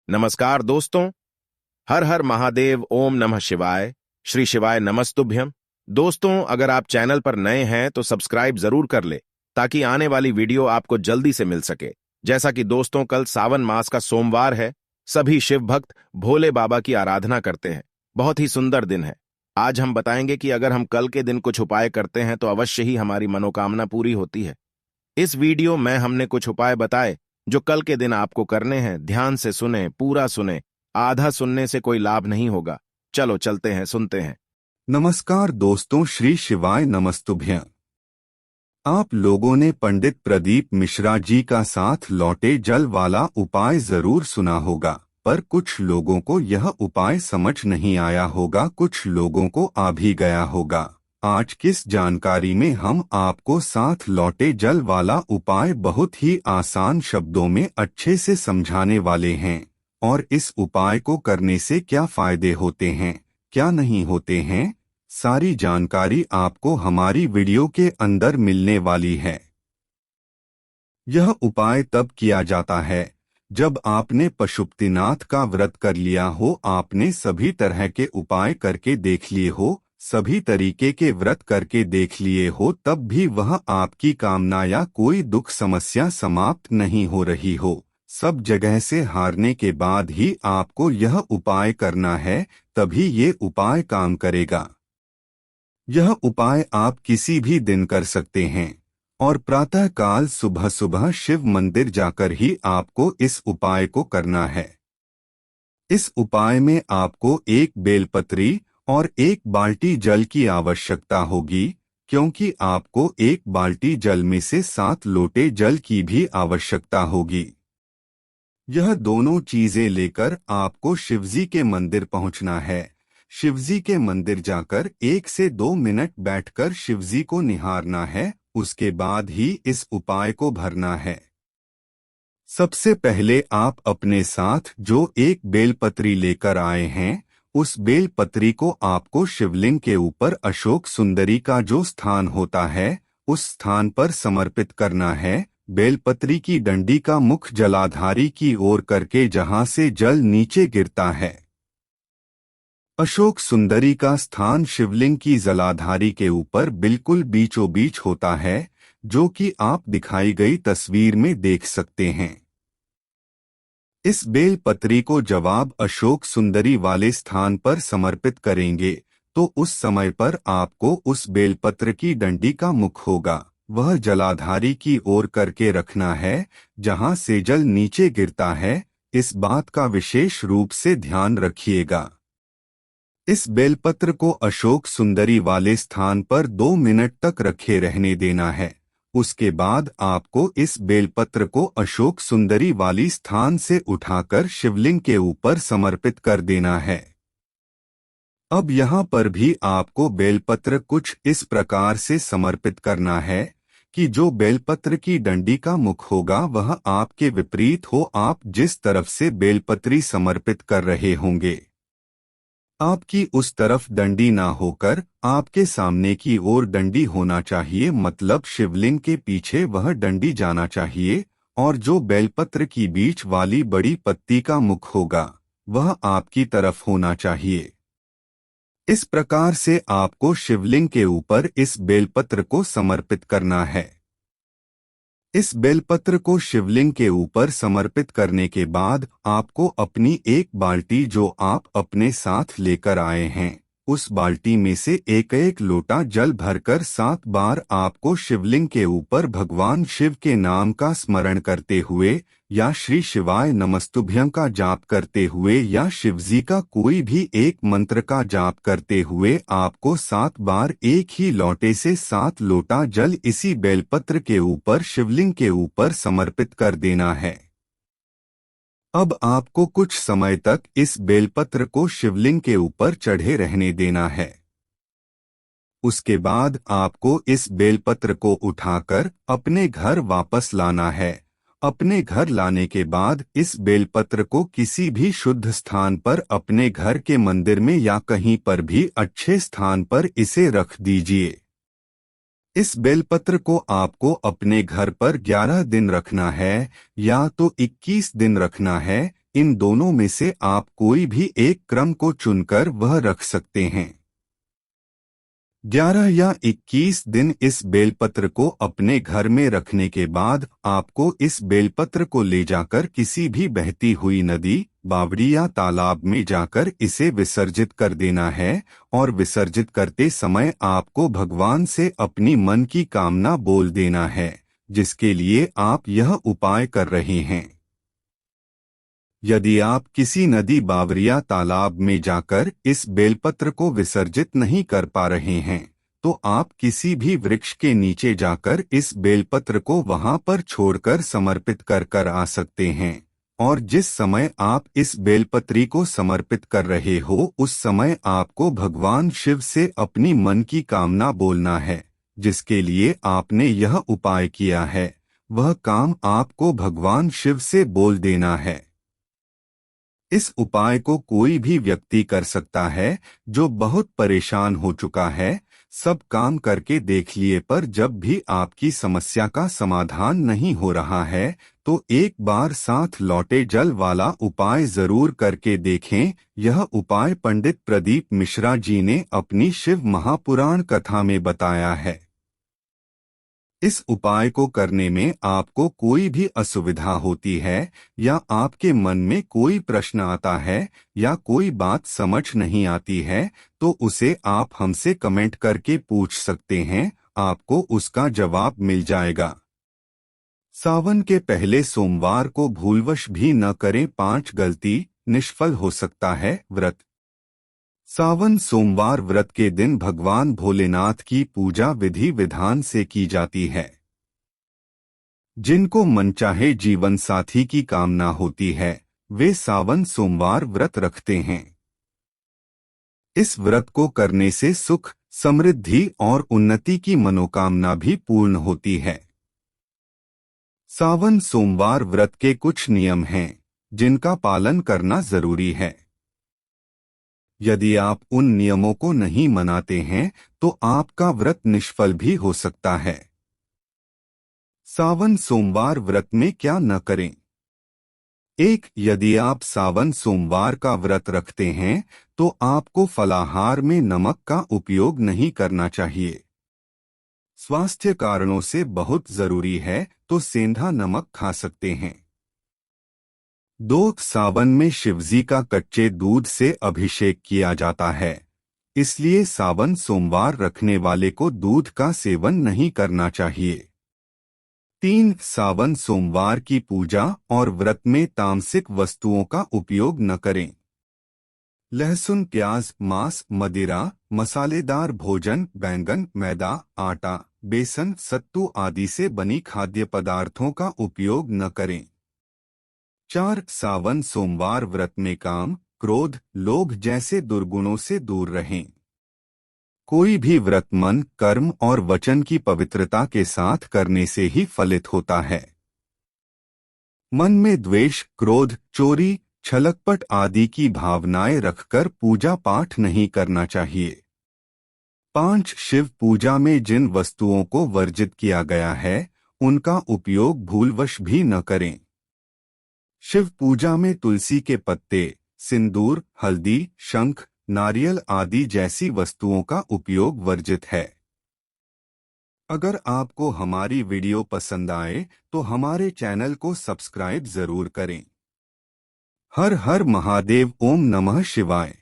नमस्कार दोस्तों। हर हर महादेव, ओम नमः शिवाय, श्री शिवाय नमस्तुभ्यम। दोस्तों, अगर आप चैनल पर नए हैं तो सब्सक्राइब जरूर कर ले ताकि आने वाली वीडियो आपको जल्दी से मिल सके। जैसा कि दोस्तों, कल सावन मास का सोमवार है। सभी शिव भक्त भोले बाबा की आराधना करते हैं। बहुत ही सुंदर दिन है। आज हम बताएंगे कि अगर हम कल के दिन कुछ उपाय करते हैं तो अवश्य ही हमारी मनोकामना पूरी होती है। इस वीडियो में हमने कुछ उपाय बताए जो कल के दिन आपको करने हैं। ध्यान से सुने, पूरा सुने, आधा सुनने से कोई लाभ नहीं होगा। चलो चलते हैं, सुनते हैं। नमस्कार दोस्तों, श्री शिवाय नमस्तुभ्यं। आप लोगों ने पंडित प्रदीप मिश्रा जी का साथ लौटे जल वाला उपाय जरूर सुना होगा, पर कुछ लोगों को यह उपाय समझ नहीं आया होगा, कुछ लोगों को आ भी गया होगा। आज किस जानकारी में हम आपको साथ लौटे जल वाला उपाय बहुत ही आसान शब्दों में अच्छे से समझाने वाले हैं, और इस उपाय को करने से क्या फायदे होते हैं, क्या नहीं होते हैं, सारी जानकारी आपको हमारी वीडियो के अंदर मिलने वाली है। यह उपाय तब किया जाता है जब आपने पशुपतिनाथ का व्रत कर लिया हो, आपने सभी तरह के उपाय करके देख लिए हो, सभी तरीके के व्रत करके देख लिए हो, तब भी वह आपकी कामना या कोई दुख समस्या समाप्त नहीं हो रही हो, सब जगह से हारने के बाद ही आपको यह उपाय करना है, तभी ये उपाय काम करेगा। यह उपाय आप किसी भी दिन कर सकते हैं, और प्रातः काल सुबह सुबह शिव मंदिर जाकर ही आपको इस उपाय को करना है। इस उपाय में आपको एक बेलपत्री और एक बाल्टी जल की आवश्यकता होगी, क्योंकि आपको एक बाल्टी जल में से 7 लोटे जल की भी आवश्यकता होगी। यह दोनों चीजें लेकर आपको शिवजी के मंदिर पहुंचना है। शिवजी के मंदिर जाकर 1 से 2 मिनट बैठकर शिवजी को निहारना है, उसके बाद ही इस उपाय को भरना है। सबसे पहले आप अपने साथ जो एक बेलपत्री लेकर आए हैं, उस बेलपत्री को आपको शिवलिंग के ऊपर अशोक सुंदरी का जो स्थान होता है, उस स्थान पर समर्पित करना है। बेलपत्री की डंडी का मुख जलाधारी की ओर करके जहां से जल नीचे गिरता है। अशोक सुंदरी का स्थान शिवलिंग की जलाधारी के ऊपर बिल्कुल बीचों बीच होता है, जो कि आप दिखाई गई तस्वीर में देख सकते हैं। इस बेलपत्री को जब आप अशोक सुंदरी वाले स्थान पर समर्पित करेंगे तो उस समय पर आपको उस बेलपत्र की डंडी का मुख होगा, वह जलाधारी की ओर करके रखना है, जहां से जल नीचे गिरता है। इस बात का विशेष रूप से ध्यान रखिएगा। इस बेलपत्र को अशोक सुंदरी वाले स्थान पर 2 मिनट तक रखे रहने देना है। उसके बाद आपको इस बेलपत्र को अशोक सुंदरी वाली स्थान से उठाकर शिवलिंग के ऊपर समर्पित कर देना है। अब यहाँ पर भी आपको बेलपत्र कुछ इस प्रकार से समर्पित करना है कि जो बेलपत्र की डंडी का मुख होगा वह आपके विपरीत हो। आप जिस तरफ से बेलपत्री समर्पित कर रहे होंगे, आपकी उस तरफ डंडी ना होकर आपके सामने की ओर डंडी होना चाहिए, मतलब शिवलिंग के पीछे वह डंडी जाना चाहिए, और जो बेलपत्र की बीच वाली बड़ी पत्ती का मुख होगा वह आपकी तरफ होना चाहिए। इस प्रकार से आपको शिवलिंग के ऊपर इस बेलपत्र को समर्पित करना है। इस बेलपत्र को शिवलिंग के ऊपर समर्पित करने के बाद आपको अपनी एक बाल्टी जो आप अपने साथ लेकर आए हैं, उस बाल्टी में से एक एक लोटा जल भरकर 7 बार आपको शिवलिंग के ऊपर भगवान शिव के नाम का स्मरण करते हुए या श्री शिवाय नमस्तुभ्यं का जाप करते हुए या शिवजी का कोई भी एक मंत्र का जाप करते हुए आपको 7 बार एक ही लोटे से 7 लोटा जल इसी बेलपत्र के ऊपर शिवलिंग के ऊपर समर्पित कर देना है। अब आपको कुछ समय तक इस बेलपत्र को शिवलिंग के ऊपर चढ़े रहने देना है। उसके बाद आपको इस बेलपत्र को उठाकर अपने घर वापस लाना है। अपने घर लाने के बाद इस बेलपत्र को किसी भी शुद्ध स्थान पर अपने घर के मंदिर में या कहीं पर भी अच्छे स्थान पर इसे रख दीजिए। इस बेलपत्र को आपको अपने घर पर 11 दिन रखना है या तो 21 दिन रखना है। इन दोनों में से आप कोई भी एक क्रम को चुनकर वह रख सकते हैं। 11 या 21 दिन इस बेलपत्र को अपने घर में रखने के बाद आपको इस बेलपत्र को ले जाकर किसी भी बहती हुई नदी, बावड़ी या तालाब में जाकर इसे विसर्जित कर देना है और विसर्जित करते समय आपको भगवान से अपनी मन की कामना बोल देना है जिसके लिए आप यह उपाय कर रहे हैं। यदि आप किसी नदी, बावड़ी या तालाब में जाकर इस बेलपत्र को विसर्जित नहीं कर पा रहे हैं तो आप किसी भी वृक्ष के नीचे जाकर इस बेलपत्र को वहां पर छोड़कर समर्पित कर आ सकते हैं और जिस समय आप इस बेलपत्री को समर्पित कर रहे हो उस समय आपको भगवान शिव से अपनी मन की कामना बोलना है जिसके लिए आपने यह उपाय किया है। वह काम आपको भगवान शिव से बोल देना है। इस उपाय को कोई भी व्यक्ति कर सकता है जो बहुत परेशान हो चुका है। सब काम करके देख लिए पर जब भी आपकी समस्या का समाधान नहीं हो रहा है तो एक बार साथ लौटे जल वाला उपाय जरूर करके देखें। यह उपाय पंडित प्रदीप मिश्रा जी ने अपनी शिव महापुराण कथा में बताया है। इस उपाय को करने में आपको कोई भी असुविधा होती है या आपके मन में कोई प्रश्न आता है या कोई बात समझ नहीं आती है तो उसे आप हमसे कमेंट करके पूछ सकते हैं, आपको उसका जवाब मिल जाएगा। सावन के पहले सोमवार को भूलवश भी न करें। 5 गलती निष्फल हो सकता है व्रत। सावन सोमवार व्रत के दिन भगवान भोलेनाथ की पूजा विधि विधान से की जाती है। जिनको मनचाहे जीवन साथी की कामना होती है वे सावन सोमवार व्रत रखते हैं। इस व्रत को करने से सुख, समृद्धि और उन्नति की मनोकामना भी पूर्ण होती है। सावन सोमवार व्रत के कुछ नियम हैं जिनका पालन करना जरूरी है। यदि आप उन नियमों को नहीं मनाते हैं तो आपका व्रत निष्फल भी हो सकता है। सावन सोमवार व्रत में क्या न करें। 1. यदि आप सावन सोमवार का व्रत रखते हैं तो आपको फलाहार में नमक का उपयोग नहीं करना चाहिए। स्वास्थ्य कारणों से बहुत जरूरी है तो सेंधा नमक खा सकते हैं। 2. सावन में शिवजी का कच्चे दूध से अभिषेक किया जाता है, इसलिए सावन सोमवार रखने वाले को दूध का सेवन नहीं करना चाहिए। 3. सावन सोमवार की पूजा और व्रत में तामसिक वस्तुओं का उपयोग न करें। लहसुन, प्याज, मांस, मदिरा, मसालेदार भोजन, बैंगन, मैदा, आटा, बेसन, सत्तू आदि से बनी खाद्य पदार्थों का उपयोग न करें। 4. सावन सोमवार व्रत में काम, क्रोध, लोभ जैसे दुर्गुणों से दूर रहें। कोई भी व्रत मन, कर्म और वचन की पवित्रता के साथ करने से ही फलित होता है। मन में द्वेष, क्रोध, चोरी, छलकपट आदि की भावनाएं रखकर पूजा पाठ नहीं करना चाहिए। 5. शिव पूजा में जिन वस्तुओं को वर्जित किया गया है उनका उपयोग भूलवश भी न करें। शिव पूजा में तुलसी के पत्ते, सिंदूर, हल्दी, शंख, नारियल आदि जैसी वस्तुओं का उपयोग वर्जित है। अगर आपको हमारी वीडियो पसंद आए तो हमारे चैनल को सब्सक्राइब जरूर करें। हर हर महादेव। ओम नमः शिवाय।